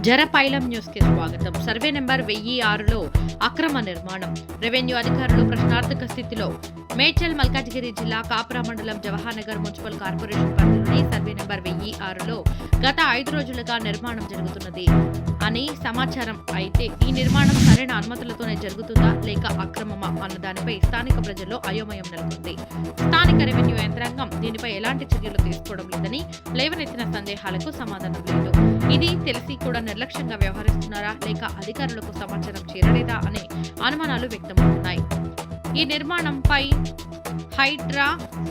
జరపైలం news కి స్వాగతం. Survey number 1006లో అక్రమ నిర్మాణం. రెవెన్యూ అధికారులు ప్రశ్నార్థక స్థితిలో. మేడ్చల్ మల్కాజిగిరి జిల్లా కాపురా మండలం జవహర్ నగర్ మున్సిపల్ కార్పొరేషన్ పరిధిలోని సర్వే నెంబర్ 1006లో గత 5 రోజులుగా నిర్మాణం జరుగుతున్నది అని సమాచారం. అయితే ఈ నిర్మాణం సరైన అనుమతులతోనే జరుగుతుందా లేక అక్రమమా అన్న దానిపై స్థానిక ప్రజల్లో అయోమయం నెలకొంది. స్థానిక రెవెన్యూ యంత్రాంగం దీనిపై ఎలాంటి చర్యలు తీసుకోవడం లేదని, లేవనెత్తిన సందేహాలకు సమాధానం లేదు. ఇది తెలిసి కూడా నిర్లక్ష్యంగా వ్యవహరిస్తున్నారా లేక అధికారులకు సమాచారం చేరలేదా అనే అనుమానాలు వ్యక్తమవుతున్నాయి. ఈ నిర్మాణంపై హైడ్రా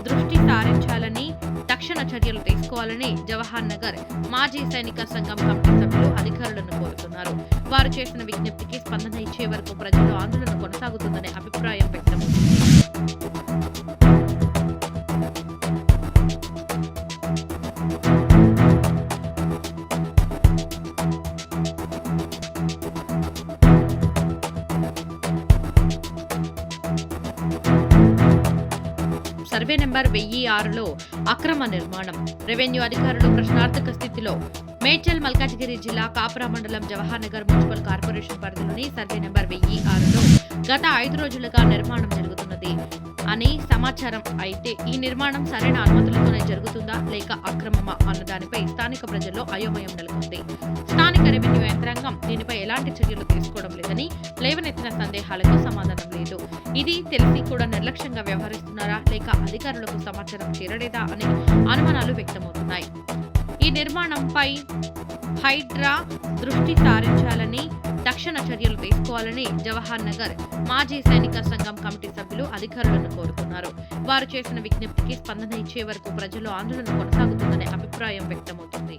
దృష్టి సారించాలని, తక్షణ చర్యలు తీసుకోవాలని జవహర్ నగర్ మాజీ సైనిక సంఘం కమిటీ సభ్యులు అధికారులను కోరుతున్నారు. వారు చేసిన విజ్ఞప్తికి స్పందన ఇచ్చే వరకు ప్రజలు ఆందోళన కొనసాగుతుందనే అభిప్రాయం వ్యక్తమవుతుంది. సర్వే నెంబర్ 1006లో అక్రమ నిర్మాణం. రెవెన్యూ అధికారులు ప్రశ్నార్థక స్థితిలో. మేడ్చల్ మల్కాజిగిరి జిల్లా కాపురా మండలం జవహర్ నగర్ మున్సిపల్ కార్పొరేషన్ పరిధిలోని సర్వే నెంబర్ 1006లో గత 5 రోజులుగా నిర్మాణం జరుగుతున్నది అని సమాచారం. అయితే ఈ నిర్మాణం సరైన అనుమతులతోనే జరుగుతుందా లేక అక్రమమా అన్న దానిపై స్థానిక ప్రజల్లో అయోమయం నెలకొంది. స్థానిక రెవెన్యూ యంత్రాంగం దీనిపై ఎలాంటి చర్యలు తీసుకోవడం లేదని, లేవనెత్తిన సందేహాలకు సమాధానం లేదు. ఇది తెలిసి కూడా నిర్లక్ష్యంగా వ్యవహరిస్తున్నారా లేక అధికారులకు సమాచారం చేరలేదా అనే అనుమానాలు వ్యక్తమవుతున్నాయి. ఈ నిర్మాణంపై హైడ్రా దృష్టి సారించాలని, తక్షణ చర్యలు తీసుకోవాలని జవహర్ నగర్ మాజీ సైనిక సంఘం కమిటీ సభ్యులు అధికారులను కోరుతున్నారు. వారు చేసిన విజ్ఞప్తికి స్పందన ఇచ్చే వరకు ప్రజలు ఆందోళన కొనసాగుతుందనే అభిప్రాయం వ్యక్తమవుతుంది.